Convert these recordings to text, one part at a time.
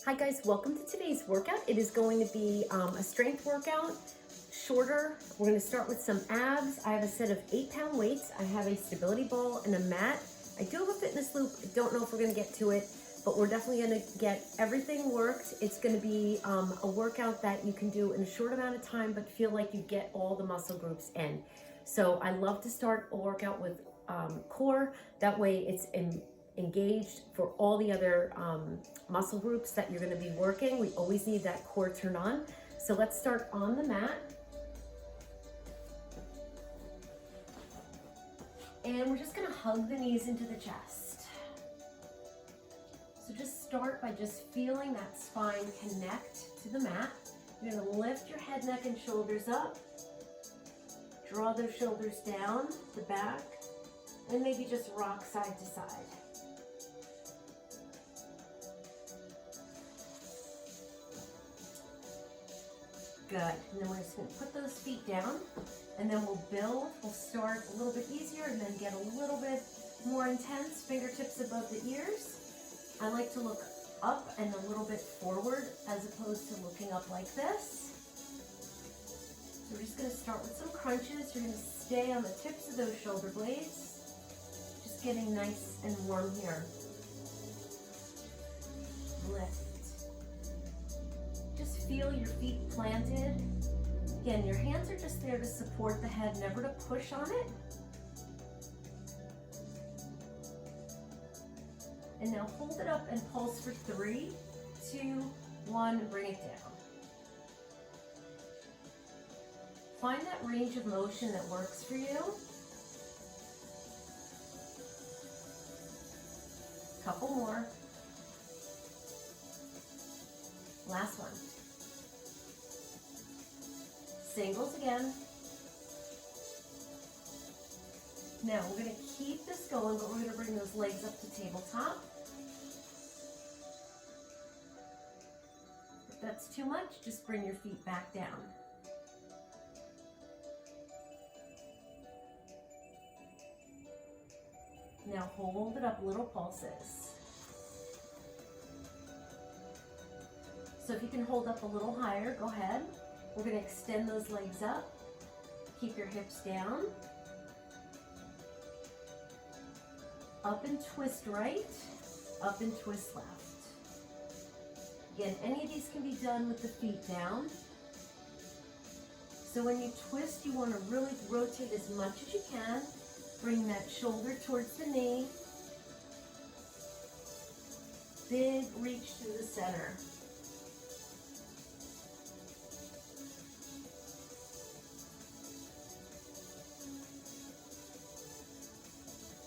Hi guys, welcome to today's workout. It is going to be a strength workout, shorter. We're going to start with some abs. I have a set of 8-pound weights. I have a stability ball and a mat. I do have a fitness loop. I don't know if we're going to get to it, but we're definitely going to get everything worked. It's going to be a workout that you can do in a short amount of time, but feel like you get all the muscle groups in. So I love to start a workout with core. That way it's engaged for all the other muscle groups that you're going to be working. We always need that core turned on. So let's start on the mat. And we're just going to hug the knees into the chest. So just start by just feeling that spine connect to the mat. You're going to lift your head, neck, and shoulders up. Draw those shoulders down the back, and maybe just rock side to side. Good. And then we're just going to put those feet down, and then we'll build. We'll start a little bit easier and then get a little bit more intense. Fingertips above the ears. I like to look up and a little bit forward as opposed to looking up like this. So we're just going to start with some crunches. You're going to stay on the tips of those shoulder blades. Just getting nice and warm here. Lift. Just feel your feet planted. Again, your hands are just there to support the head, never to push on it. And now hold it up and pulse for 3, 2, 1, bring it down. Find that range of motion that works for you. Couple more. Last one. Singles again. Now we're going to keep this going, but we're going to bring those legs up to tabletop. If that's too much, just bring your feet back down. Now hold it up, little pulses. So if you can hold up a little higher, go ahead. We're going to extend those legs up. Keep your hips down. Up and twist right, up and twist left. Again, any of these can be done with the feet down. So when you twist, you want to really rotate as much as you can. Bring that shoulder towards the knee. Big reach through the center.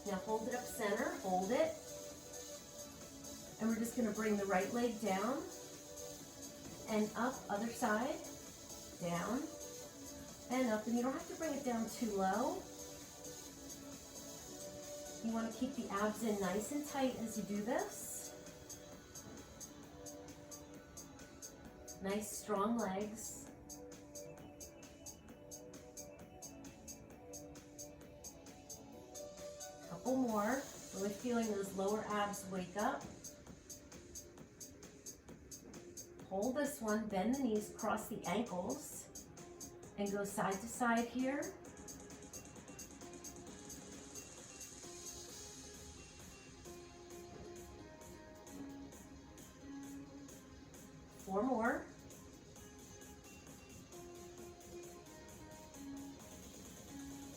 Now hold it up center, hold it. And we're just going to bring the right leg down and up, other side, down and up. And you don't have to bring it down too low. You want to keep the abs in nice and tight as you do this. Nice strong legs. Couple more. Really feeling those lower abs wake up. Hold this one, bend the knees, cross the ankles, and go side to side here. Four more.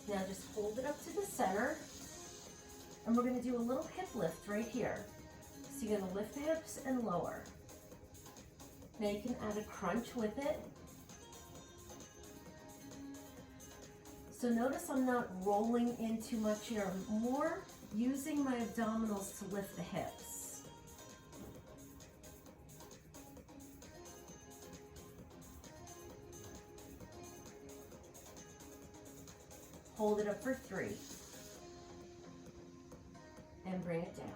Now just hold it up to the center. And we're going to do a little hip lift right here. So you're going to lift the hips and lower. Now you can add a crunch with it. So notice I'm not rolling in too much here. I'm more using my abdominals to lift the hips. Hold it up for 3. And bring it down.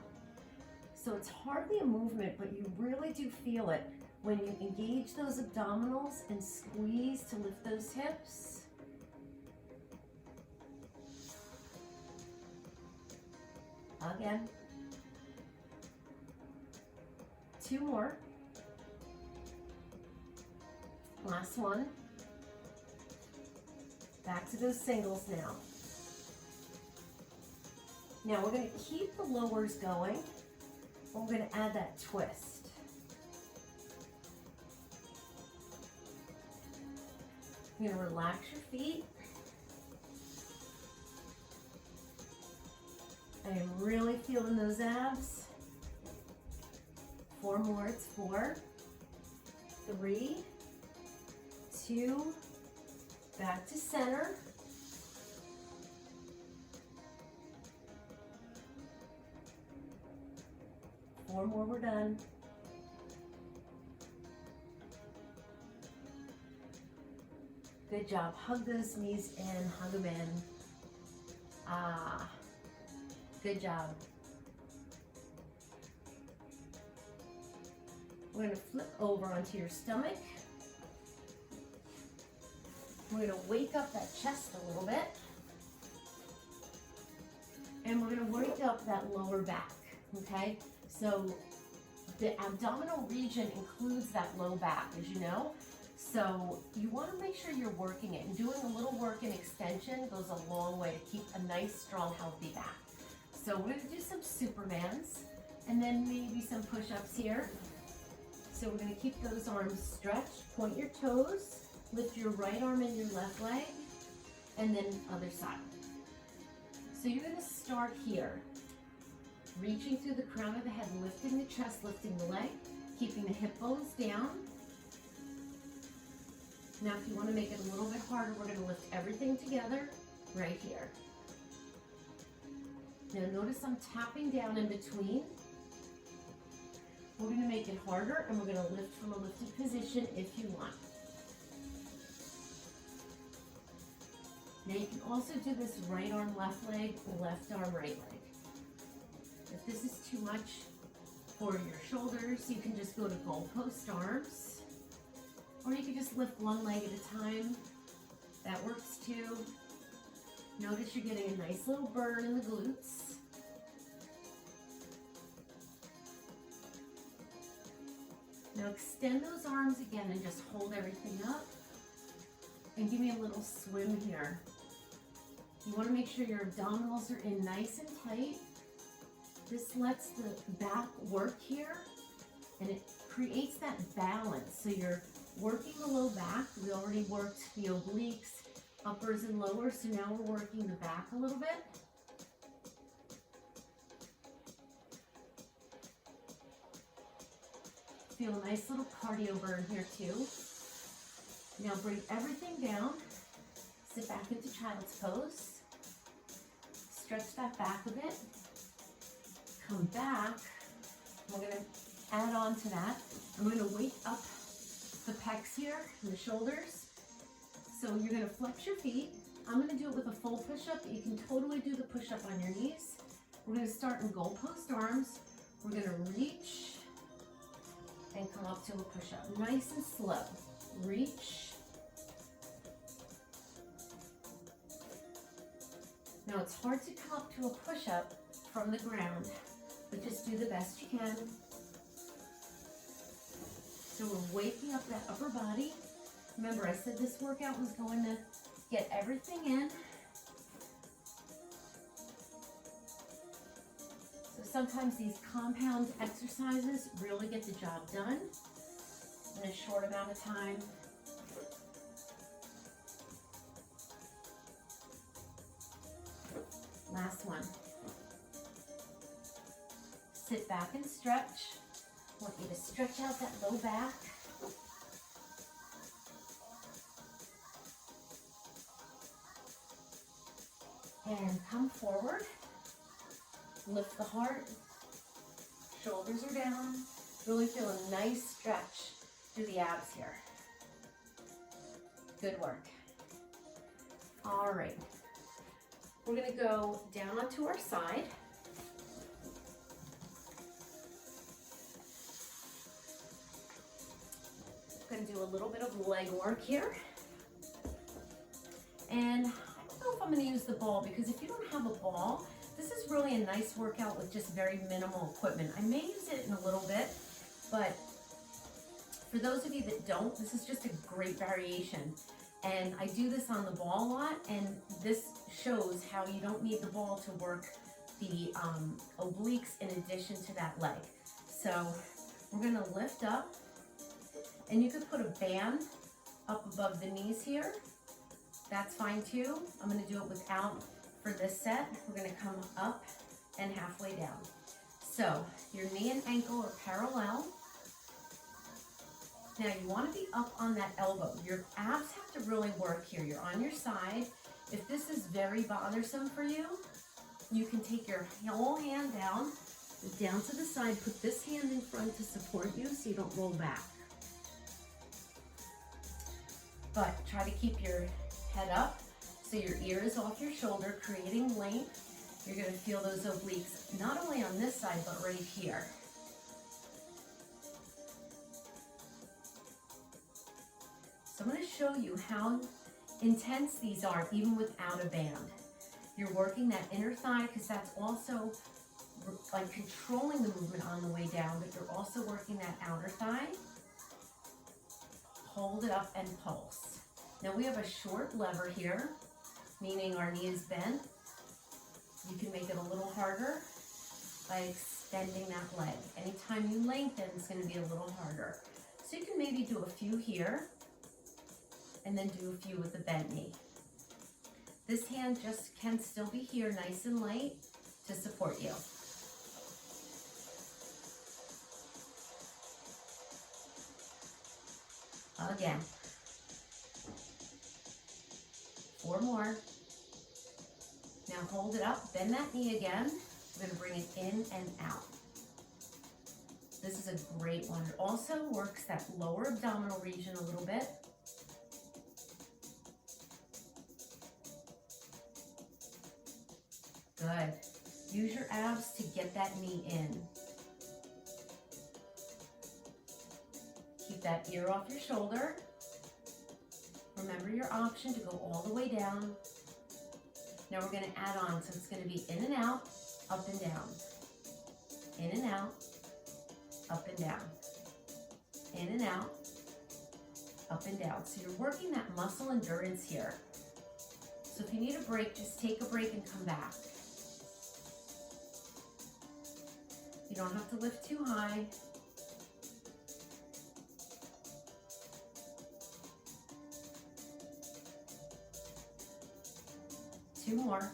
So it's hardly a movement, but you really do feel it when you engage those abdominals and squeeze to lift those hips. Again. 2 more. Last one. Back to those singles now. Now we're going to keep the lowers going. We're going to add that twist. You're going to relax your feet. I am really feeling those abs. 4 more, it's 4, 3, 2, back to center. Four more, we're done. Good job. Hug those knees in, hug them in. Ah, good job. We're going to flip over onto your stomach. We're going to wake up that chest a little bit. And we're going to wake up that lower back, okay? So the abdominal region includes that low back, as you know. So you want to make sure you're working it. And doing a little work in extension goes a long way to keep a nice, strong, healthy back. So we're going to do some Supermans and then maybe some push-ups here. So we're going to keep those arms stretched. Point your toes. Lift your right arm and your left leg. And then other side. So you're going to start here. Reaching through the crown of the head, lifting the chest, lifting the leg, keeping the hip bones down. Now if you want to make it a little bit harder, we're going to lift everything together right here. Now notice I'm tapping down in between. We're going to make it harder and we're going to lift from a lifted position if you want. Now you can also do this right arm, left leg, left arm, right leg. If this is too much for your shoulders, you can just go to goalpost arms, or you can just lift one leg at a time. That works too. Notice you're getting a nice little burn in the glutes. Now extend those arms again and just hold everything up. And give me a little swim here. You want to make sure your abdominals are in nice and tight. This lets the back work here, and it creates that balance. So you're working the low back. We already worked the obliques, uppers and lowers, so now we're working the back a little bit. Feel a nice little cardio burn here too. Now bring everything down. Sit back into child's pose. Stretch that back a bit. Come back. We're going to add on to that. I'm going to wake up the pecs here and the shoulders. So you're going to flex your feet. I'm going to do it with a full push-up, but you can totally do the push-up on your knees. We're going to start in goalpost arms. We're going to reach and come up to a push-up. Nice and slow. Reach. Now it's hard to come up to a push-up from the ground, but just do the best you can. So we're waking up that upper body. Remember, I said this workout was going to get everything in. So sometimes these compound exercises really get the job done in a short amount of time. Last one. Sit back and stretch. I want you to stretch out that low back. And come forward. Lift the heart. Shoulders are down. Really feel a nice stretch through the abs here. Good work. All right. We're going to go down onto our side. I'm going to do a little bit of leg work here. And I don't know if I'm going to use the ball, because if you don't have a ball, this is really a nice workout with just very minimal equipment. I may use it in a little bit, but For those of you that don't, this is just a great variation. And I do this on the ball a lot, and this shows how you don't need the ball to work the obliques in addition to that leg. So we're gonna lift up, and you could put a band up above the knees here. That's fine too. I'm gonna do it without for this set. We're gonna come up and halfway down. So your knee and ankle are parallel. Now you want to be up on that elbow. Your abs have to really work here. You're on your side. If this is very bothersome for you, you can take your whole hand down to the side, put this hand in front to support you so you don't roll back. But try to keep your head up so your ear is off your shoulder, creating length. You're going to feel those obliques not only on this side, but right here. So I'm going to show you how intense these are even without a band. You're working that inner thigh because that's also like controlling the movement on the way down, but you're also working that outer thigh. Hold it up and pulse. Now we have a short lever here, meaning our knee is bent. You can make it a little harder by extending that leg. Anytime you lengthen, it's going to be a little harder. So you can maybe do a few here, and then do a few with the bent knee. This hand just can still be here, nice and light, to support you. Again. 4 more. Now hold it up, bend that knee again. We're going to bring it in and out. This is a great one. It also works that lower abdominal region a little bit. Good. Use your abs to get that knee in. Keep that ear off your shoulder. Remember your option to go all the way down. Now we're going to add on, so it's going to be in and out, up and down. In and out, up and down. In and out, up and down. So you're working that muscle endurance here. So if you need a break, just take a break and come back. You don't have to lift too high. Two more.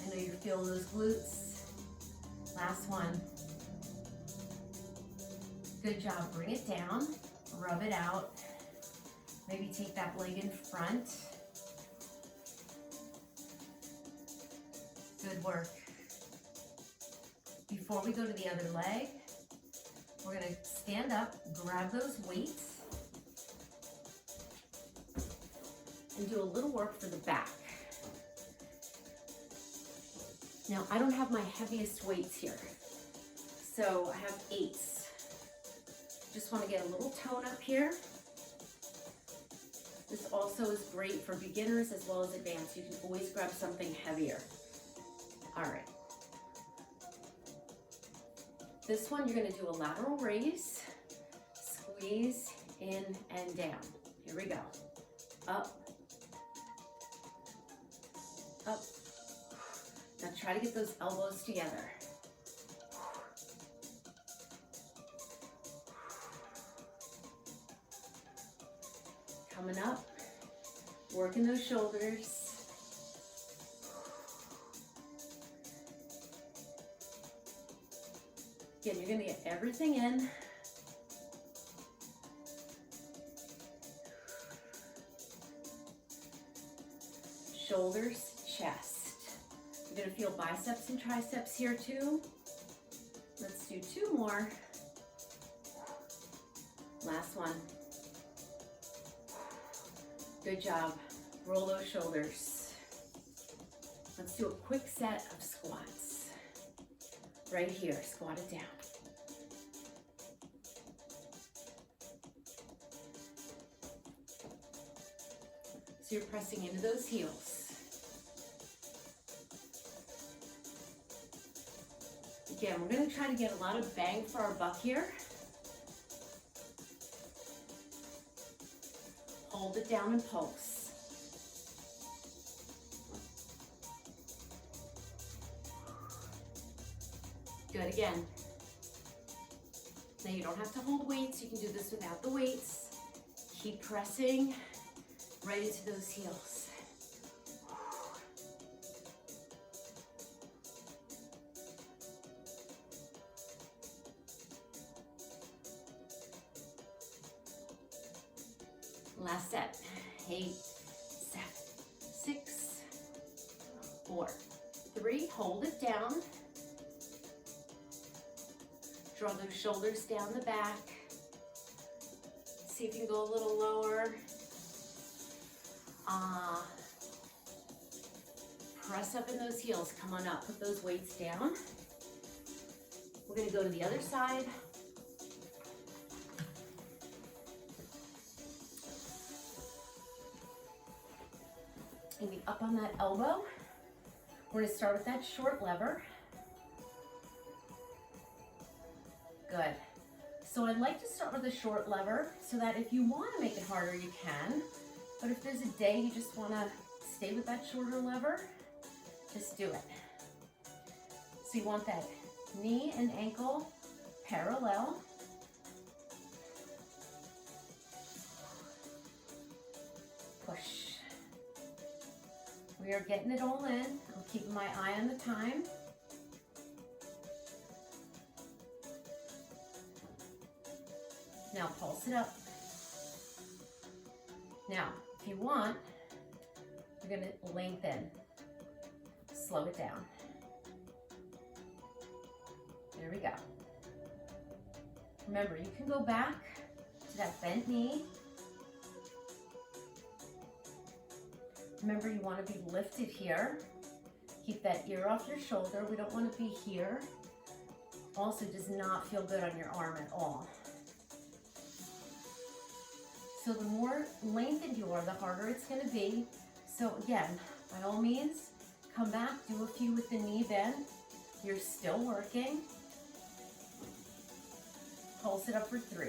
I know you're feeling those glutes. Last one. Good job. Bring it down. Rub it out. Maybe take that leg in front. Good work. Before we go to the other leg, we're going to stand up, grab those weights, and do a little work for the back. Now, I don't have my heaviest weights here, so I have 8s. Just want to get a little tone up here. This also is great for beginners as well as advanced. You can always grab something heavier. All right. This one, you're going to do a lateral raise, squeeze in and down. Here we go. Up, up. Now try to get those elbows together. Coming up, working those shoulders. Again, you're going to get everything in. Shoulders, chest. You're going to feel biceps and triceps here too. Let's do 2 more. Last one. Good job. Roll those shoulders. Let's do a quick set of squats. Right here, squat it down. So you're pressing into those heels. Again, we're going to try to get a lot of bang for our buck here. Hold it down and pulse. Good, again. Now you don't have to hold weights, you can do this without the weights. Keep pressing right into those heels. Last set. 8, 7, 6, 4, 3. Hold it down. Draw those shoulders down the back. See if you can go a little lower. Press up in those heels. Come on up. Put those weights down. We're going to go to the other side. Maybe up on that elbow. We're going to start with that short lever. Good. So I'd like to start with a short lever so that if you want to make it harder, you can. But if there's a day you just want to stay with that shorter lever, just do it. So you want that knee and ankle parallel. Push. We are getting it all in. I'm keeping my eye on the time. Now pulse it up. Now, if you want, you're going to lengthen. Slow it down. There we go. Remember, you can go back to that bent knee. Remember, you want to be lifted here. Keep that ear off your shoulder. We don't want to be here. Also does not feel good on your arm at all. So the more lengthened you are, the harder it's going to be. So again, by all means, come back, do a few with the knee bend. You're still working. Pulse it up for 3.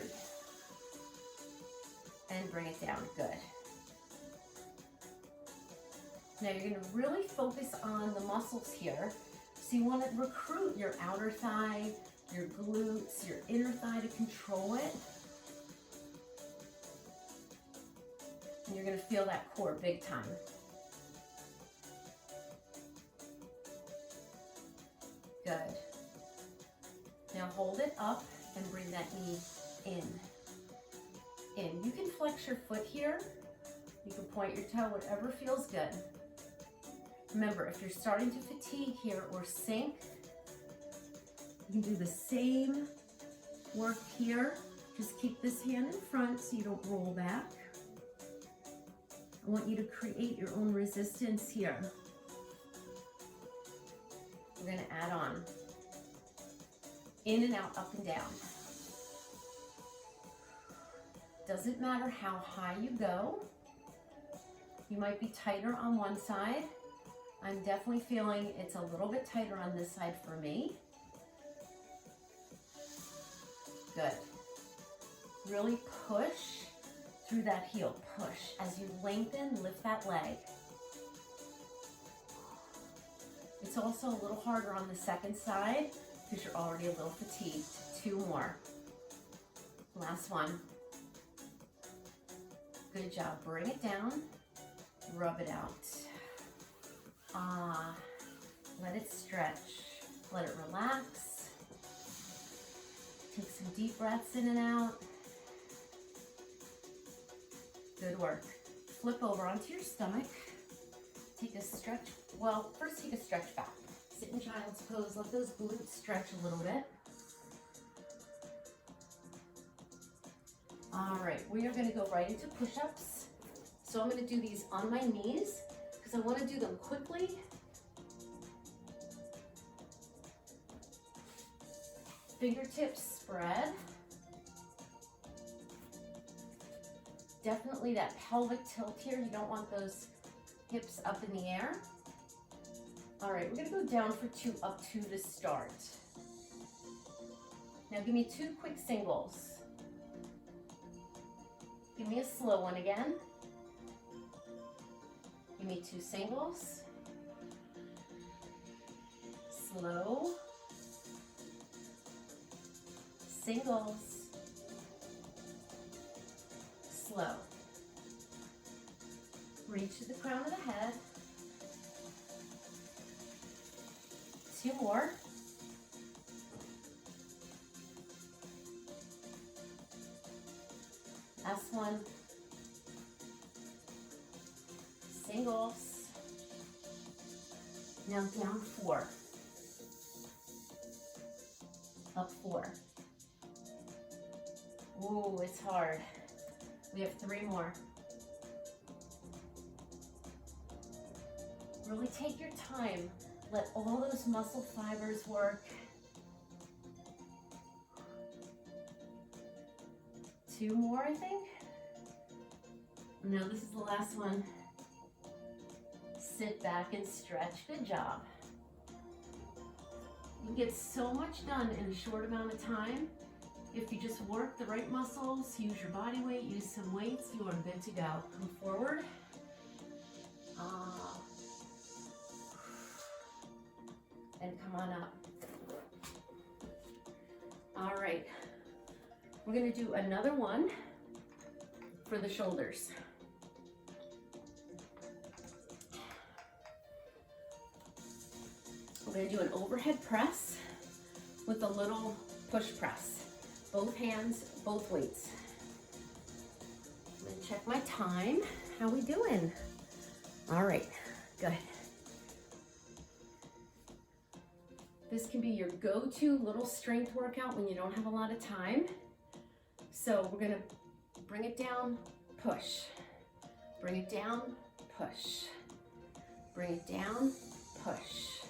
And bring it down. Good. Now you're going to really focus on the muscles here. So you want to recruit your outer thigh, your glutes, your inner thigh to control it. And you're going to feel that core big time. Good. Now hold it up and bring that knee in. You can flex your foot here. You can point your toe, whatever feels good. Remember, if you're starting to fatigue here or sink, you can do the same work here. Just keep this hand in front so you don't roll back. I want you to create your own resistance here. We're going to add on. In and out, up and down. Doesn't matter how high you go. You might be tighter on one side. I'm definitely feeling it's a little bit tighter on this side for me. Good. Really push through that heel. Push. As you lengthen, lift that leg. It's also a little harder on the second side because you're already a little fatigued. 2 more. Last one. Good job. Bring it down. Rub it out. Let it stretch. Let it relax. Take some deep breaths in and out. Good work. Flip over onto your stomach. Take a stretch. Well, first take a stretch back. Sit in child's pose. Let those glutes stretch a little bit. All right, we are going to go right into push-ups. So I'm going to do these on my knees because I want to do them quickly. Fingertips spread. Definitely that pelvic tilt here. You don't want those hips up in the air. All right, we're going to go down for 2, up 2 to start. Now give me 2 quick singles. Give me a slow one again. me 2 singles. Slow. Singles. Slow. Reach to the crown of the head. 2 more. Last one. Singles. Now down 4. Up 4. Ooh, it's hard. We have 3 more. Really take your time. Let all those muscle fibers work. 2 more, I think. No, this is the last one. Sit back and stretch. Good job. You can get so much done in a short amount of time. If you just work the right muscles, use your body weight, use some weights, you are good to go. Come forward. And come on up. All right. We're going to do another one for the shoulders. We're going to do an overhead press with a little push press. Both hands, both weights. I'm going to check my time. How we doing? All right, good. This can be your go-to little strength workout when you don't have a lot of time. So we're gonna bring it down, push. Bring it down, push. Bring it down, push.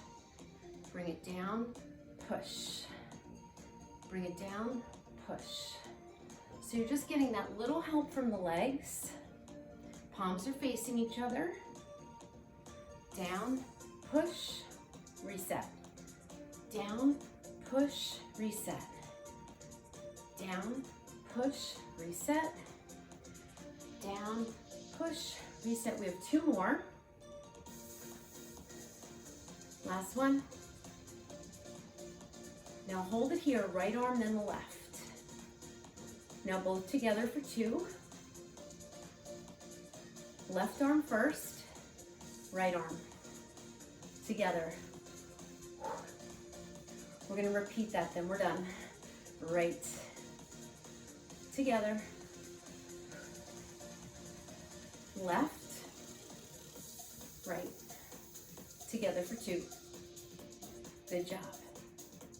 Bring it down, push. Bring it down, push. So you're just getting that little help from the legs. Palms are facing each other. Down, push, reset. Down, push, reset. Down, push, reset. Down, push, reset. We have 2 more. Last one. Now hold it here, right arm, then the left. Now both together for 2. Left arm first, right arm. Together. We're gonna repeat that, then we're done. Right. Together. Left. Right. Together for 2. Good job.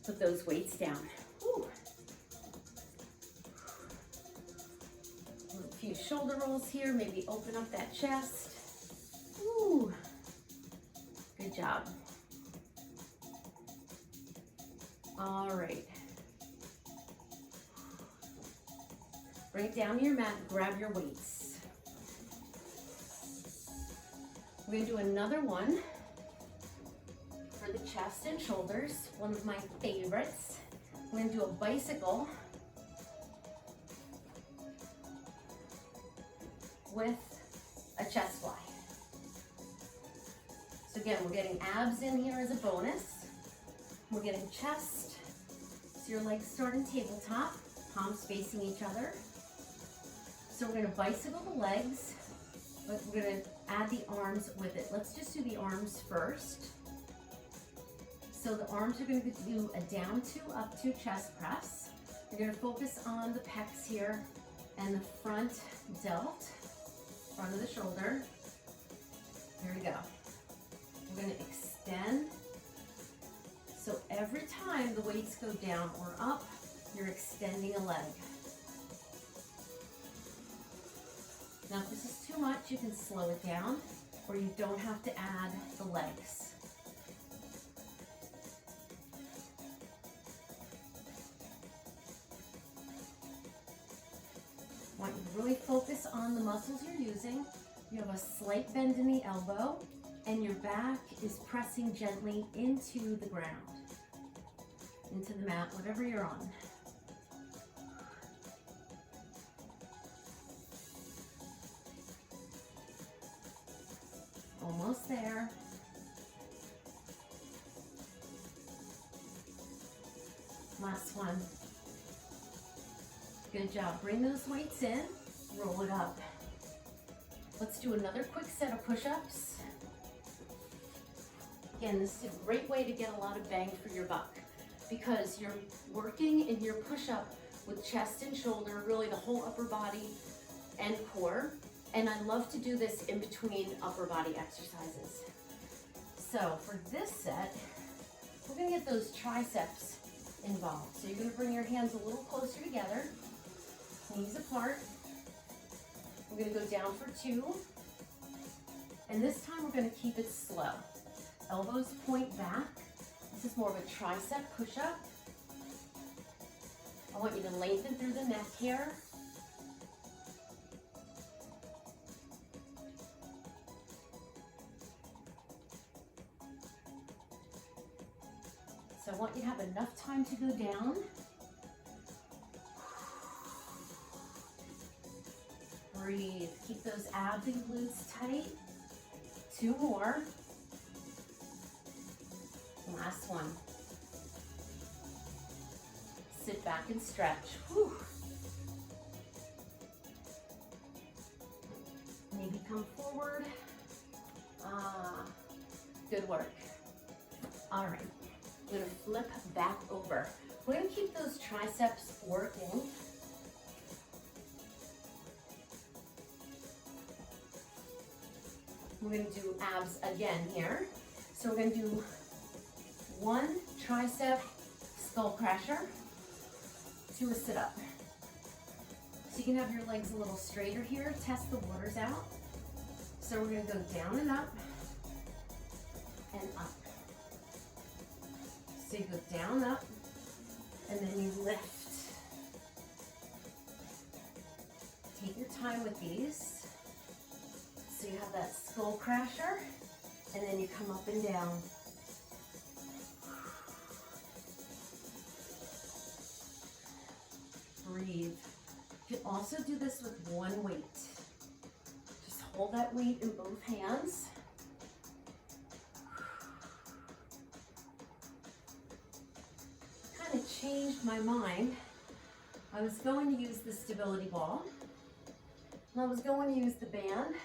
Put those weights down. Whew. A few shoulder rolls here, maybe open up that chest. Ooh. Good job. All right. Bring it down to your mat, grab your weights. We're gonna do another one for the chest and shoulders, one of my favorites. We're gonna do a bicycle with a chest fly. So again, we're getting abs in here as a bonus. We're getting chest, so your legs start in tabletop, palms facing each other. So we're gonna bicycle the legs, but we're gonna add the arms with it. Let's just do the arms first. So the arms are gonna do a down 2, up 2 chest press. You're gonna focus on the pecs here and the front delt, front of the shoulder. Here we go. We're gonna extend. So every time the weights go down or up, you're extending a leg. Now if this is too much, you can slow it down, or you don't have to add the legs. I want you to really focus on the muscles you're using. You have a slight bend in the elbow, and your back is pressing gently into the ground, into the mat, whatever you're on. there. Last one. Good job. Bring those weights in, roll it up. Let's do another quick set of push-ups. Again, this is a great way to get a lot of bang for your buck because you're working in your push-up with chest and shoulder, really the whole upper body and core. And I love to do this in between upper body exercises. So for this set, we're gonna get those triceps involved. So you're gonna bring your hands a little closer together, knees apart. We're gonna go down for 2. And this time we're gonna keep it slow. Elbows point back. This is more of a tricep push-up. I want you to lengthen through the neck here. So I want you to have enough time to go down. Breathe. Keep those abs and glutes tight. 2 more. Last one. Sit back and stretch. Whew. Maybe come forward. Good work. All right. We're gonna flip back over. We're gonna keep those triceps working. We're gonna do abs again here. So we're gonna do 1 tricep skull crusher to a sit up. So you can have your legs a little straighter here, test the waters out. So we're gonna go down and up. So you go down, up, and then you lift. Take your time with these. So you have that skull crasher, and then you come up and down. Breathe. You can also do this with 1 weight. Just hold that weight in both hands. Kind of changed my mind. I was going to use the stability ball. And I was going to use the band.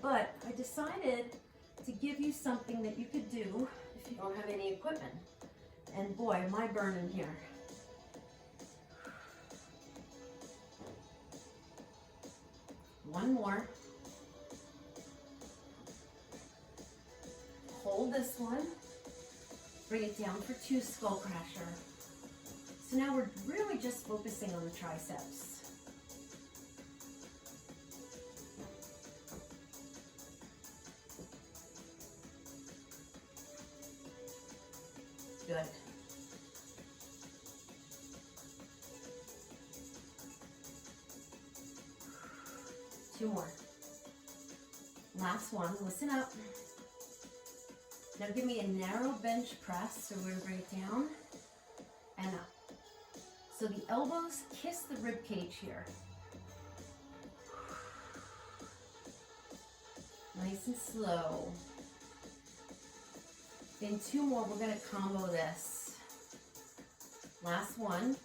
But I decided to give you something that you could do if you don't have any equipment. And boy, am I burning here. One more. Hold this one. Bring it down for 2 skull crusher. So now we're really just focusing on the triceps. Good. Two more. Last one, listen up. Now give me a narrow bench press, so we're gonna bring it down and up. So the elbows kiss the rib cage here. Nice and slow. In 2 more, we're gonna combo this. Last one,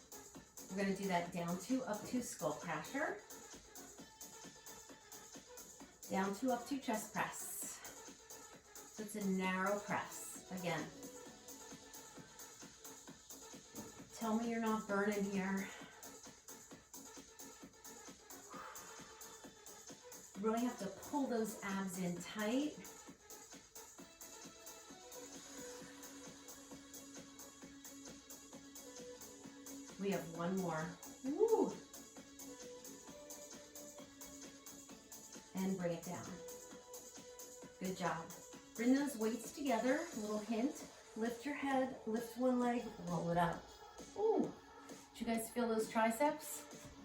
we're gonna do that down 2, up 2 skull crusher. Down 2, up 2 chest press. So it's a narrow press, again. Tell me you're not burning here. You really have to pull those abs in tight. We have 1 more. Woo! And bring it down. Good job. Bring those weights together. A little hint. Lift your head, lift 1 leg, roll it up. Ooh! Did you guys feel those triceps?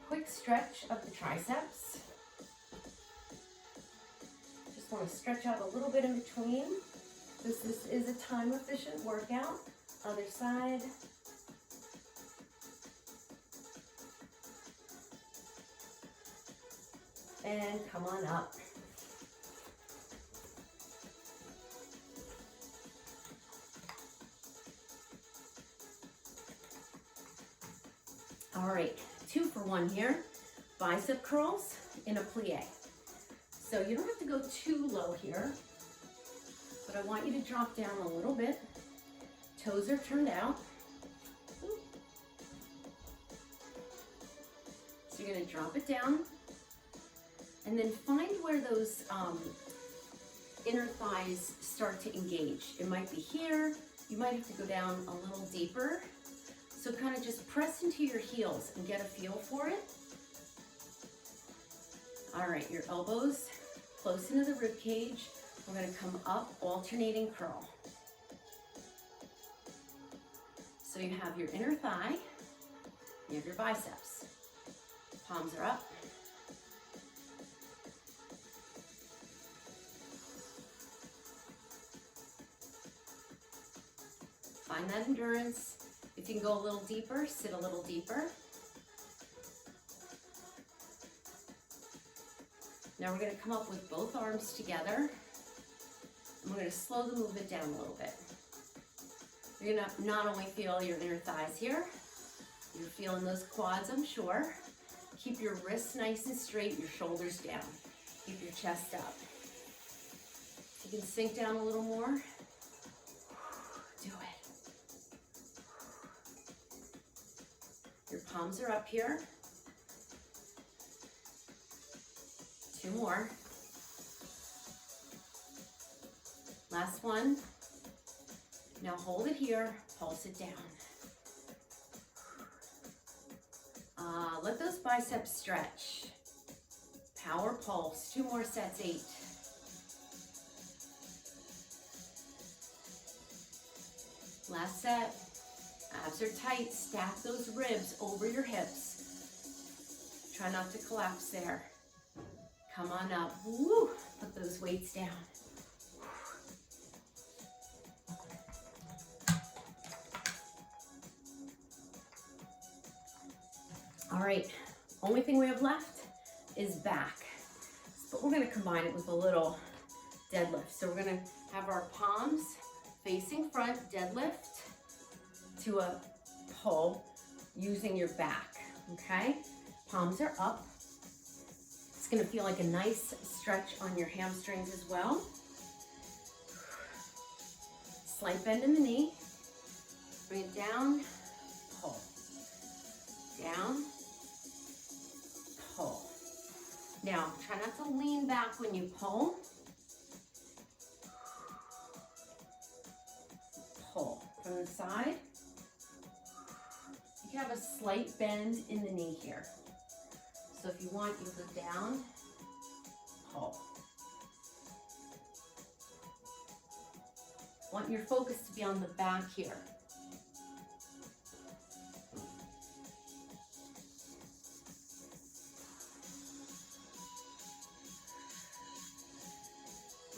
Quick stretch of the triceps. Just want to stretch out a little bit in between. This is a time efficient workout. Other side. And come on up. 2 for 1 here. Bicep curls in a plie. So you don't have to go too low here, but I want you to drop down a little bit. Toes are turned out. So you're gonna drop it down and then find where those inner thighs start to engage. It might be here. You might have to go down a little deeper. So kind of just press into your heels and get a feel for it. All right, your elbows close into the rib cage. We're gonna come up, alternating curl. So you have your inner thigh, you have your biceps. Palms are up. Find that endurance. If you can go a little deeper, sit a little deeper. Now we're going to come up with both arms together. And we're going to slow the movement down a little bit. You're going to not only feel your inner thighs here, you're feeling those quads, I'm sure. Keep your wrists nice and straight, your shoulders down. Keep your chest up. You can sink down a little more. Do it. Your palms are up here. 2 more. Last one. Now hold it here, pulse it down. Let those biceps stretch. Power pulse, 2 more sets, 8. Last set. Abs are tight, stack those ribs over your hips. Try not to collapse there. Come on up, woo, put those weights down. All right, only thing we have left is back, but we're gonna combine it with a little deadlift. So we're gonna have our palms facing front, deadlift to a pull using your back, okay? Palms are up. It's gonna feel like a nice stretch on your hamstrings as well. Slight bend in the knee. Bring it down, pull. Down, pull. Now, try not to lean back when you pull. Pull from the side. You can have a slight bend in the knee here. So if you want, you go down, pull. Want your focus to be on the back here.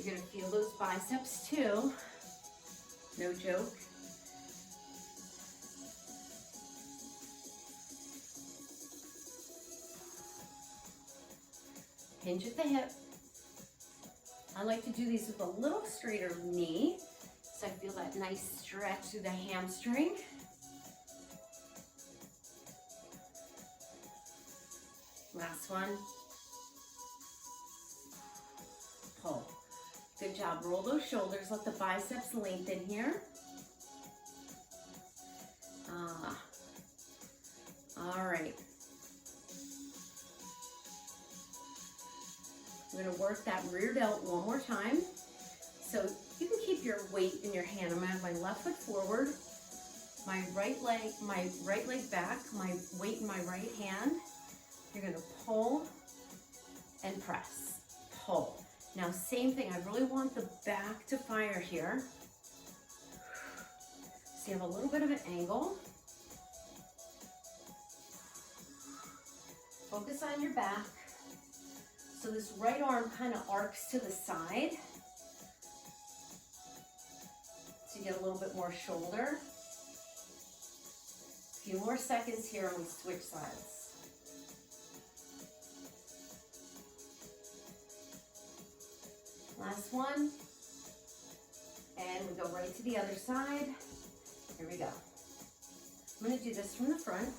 You're gonna feel those biceps too. No joke. Hinge at the hip. I like to do these with a little straighter knee, so I feel that nice stretch through the hamstring. Last one. Pull. Good job. Roll those shoulders. Let the biceps lengthen here. All right. I'm going to work that rear delt one more time. So you can keep your weight in your hand. I'm going to have my left foot forward, my right leg back, my weight in my right hand. You're going to pull and press. Pull. Now, same thing. I really want the back to fire here. So you have a little bit of an angle. Focus on your back. So this right arm kind of arcs to the side. So you get a little bit more shoulder. A few more seconds here and we switch sides. Last one. And we go right to the other side. Here we go. I'm going to do this from the front.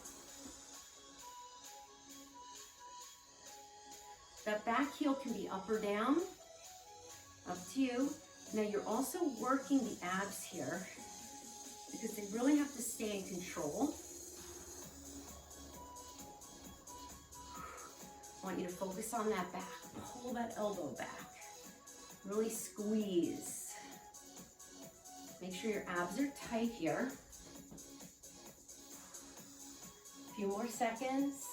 That back heel can be up or down, up to you. Now you're also working the abs here because they really have to stay in control. I want you to focus on that back. Pull that elbow back. Really squeeze. Make sure your abs are tight here. A few more seconds.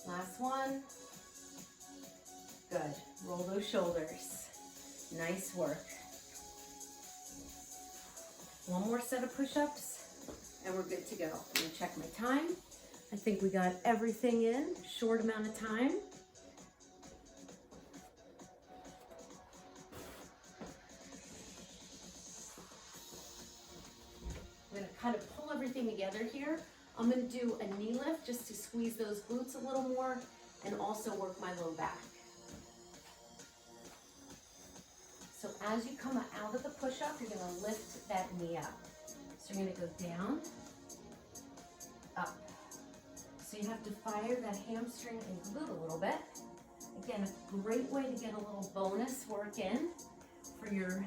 Last one. Good. Roll those shoulders. Nice work. One more set of push-ups and we're good to go. I'm gonna check my time. I think we got everything in, short amount of time. I'm gonna kind of pull everything together here. I'm gonna do a knee lift just to squeeze those glutes a little more and also work my low back. So as you come out of the push-up, you're gonna lift that knee up. So you're gonna go down, up. So you have to fire that hamstring and glute a little bit. Again, a great way to get a little bonus work in for your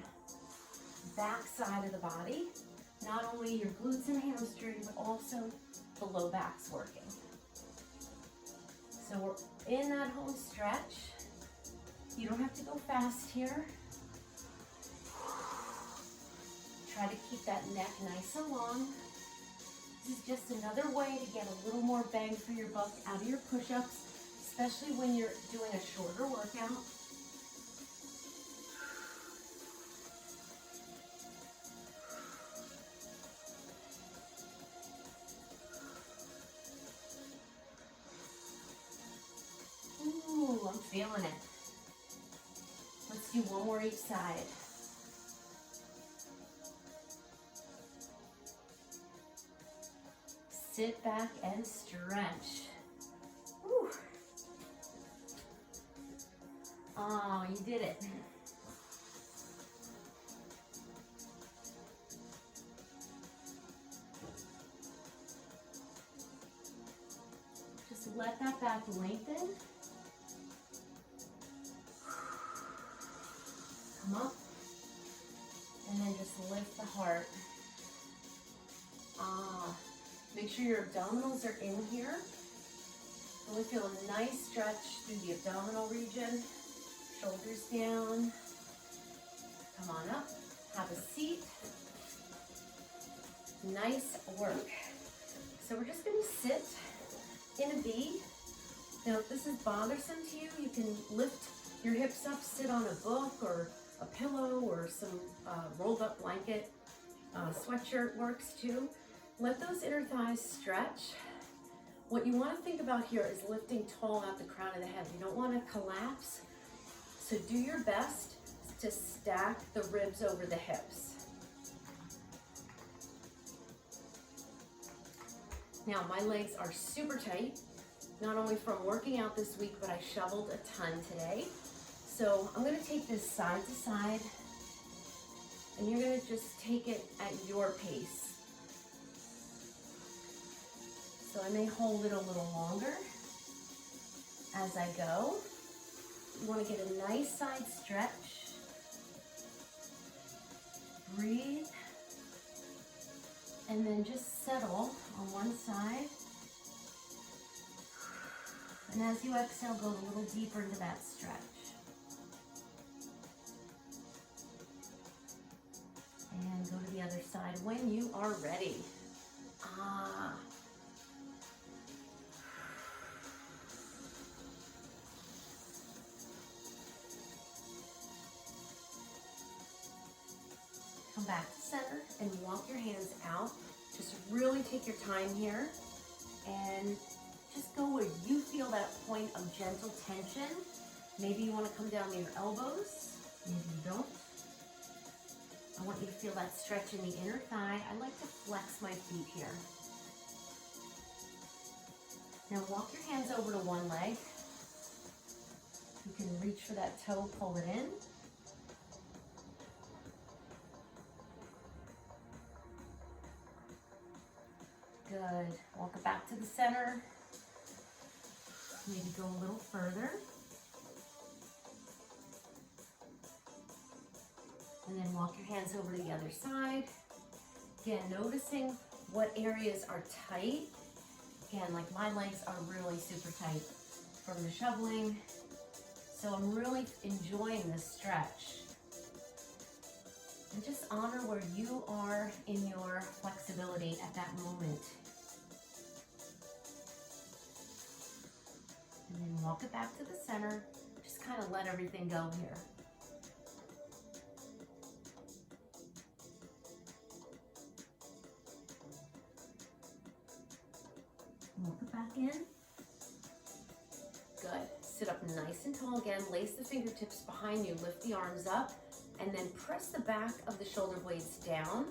back side of the body. Not only your glutes and hamstring, but also the low back's working. So we're in that whole stretch. You don't have to go fast here. Try to keep that neck nice and long. This is just another way to get a little more bang for your buck out of your push-ups, especially when you're doing a shorter workout. Ooh, I'm feeling it. Let's do one more each side. Sit back and stretch. Whew. Oh, you did it. Just let that back lengthen. Come up. And then just lift the heart. Make sure your abdominals are in here. Really feel a nice stretch through the abdominal region. Shoulders down. Come on up. Have a seat. Nice work. So we're just going to sit in a V. Now, if this is bothersome to you, you can lift your hips up, sit on a book or a pillow or some rolled up blanket. Sweatshirt works too. Let those inner thighs stretch. What you want to think about here is lifting tall out the crown of the head. You don't want to collapse. So do your best to stack the ribs over the hips. Now my legs are super tight, not only from working out this week, but I shoveled a ton today. So I'm going to take this side to side, and you're going to just take it at your pace. So I may hold it a little longer as I go. You want to get a nice side stretch. Breathe. And then just settle on one side. And as you exhale, go a little deeper into that stretch. And go to the other side when you are ready. Come back to center and walk your hands out. Just really take your time here and just go where you feel that point of gentle tension. Maybe you want to come down to your elbows, maybe you don't. I want you to feel that stretch in the inner thigh. I like to flex my feet here. Now walk your hands over to one leg. You can reach for that toe, pull it in. Good. Walk it back to the center. Maybe go a little further. And then walk your hands over to the other side. Again, noticing what areas are tight. Again, like my legs are really super tight from the shoveling. So I'm really enjoying this stretch. And just honor where you are in your flexibility at that moment. And then walk it back to the center. Just kind of let everything go here. Walk it back in. Good. Sit up nice and tall again. Lace the fingertips behind you. Lift the arms up. And then press the back of the shoulder blades down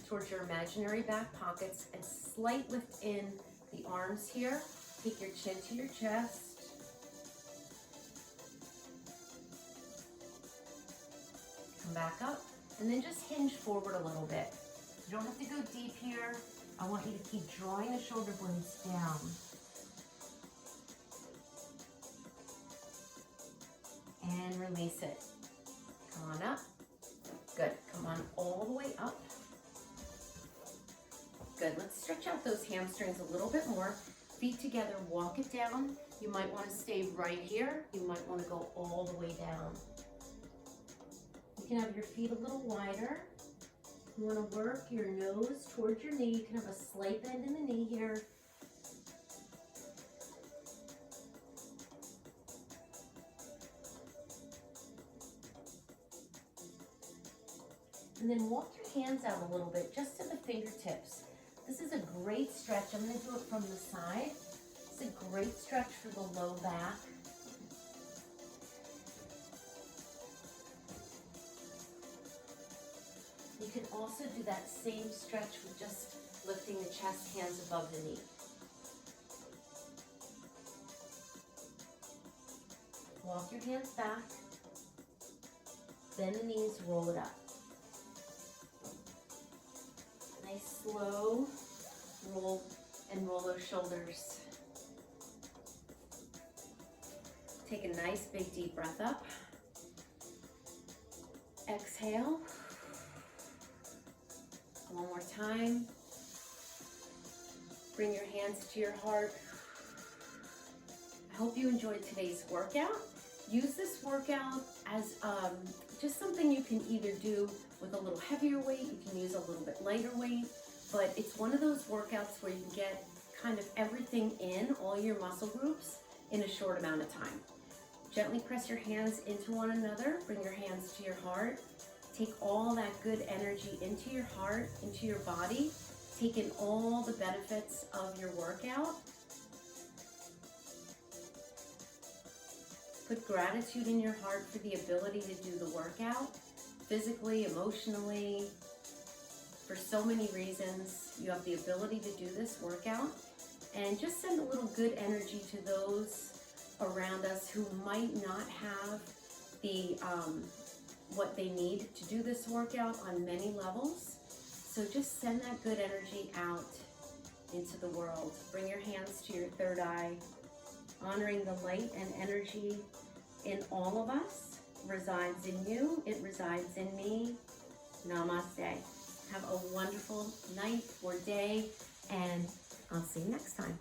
towards your imaginary back pockets and slight lift in the arms here. Take your chin to your chest. Come back up and then just hinge forward a little bit. You don't have to go deep here. I want you to keep drawing the shoulder blades down. And release it. Come on up. Good. Come on all the way up. Good. Let's stretch out those hamstrings a little bit more. Feet together, walk it down. You might want to stay right here. You might want to go all the way down. You can have your feet a little wider. You want to work your nose towards your knee. You can have a slight bend in the knee here. And then walk your hands out a little bit, just to the fingertips. This is a great stretch. I'm going to do it from the side. It's a great stretch for the low back. You can also do that same stretch with just lifting the chest, hands above the knee. Walk your hands back. Bend the knees, roll it up. Nice slow roll and roll those shoulders. Take a nice big deep breath up. Exhale. One more time. Bring your hands to your heart. I hope you enjoyed today's workout. Use this workout as just something you can either do with a little heavier weight, you can use a little bit lighter weight, but it's one of those workouts where you can get kind of everything in, all your muscle groups, in a short amount of time. Gently press your hands into one another, bring your hands to your heart, take all that good energy into your heart, into your body, take in all the benefits of your workout. Put gratitude in your heart for the ability to do the workout. Physically, emotionally, for so many reasons, you have the ability to do this workout, and just send a little good energy to those around us who might not have the what they need to do this workout on many levels. So just send that good energy out into the world. Bring your hands to your third eye, honoring the light and energy in all of us. Resides in you, it resides in me. Namaste. Have a wonderful night or day, and I'll see you next time.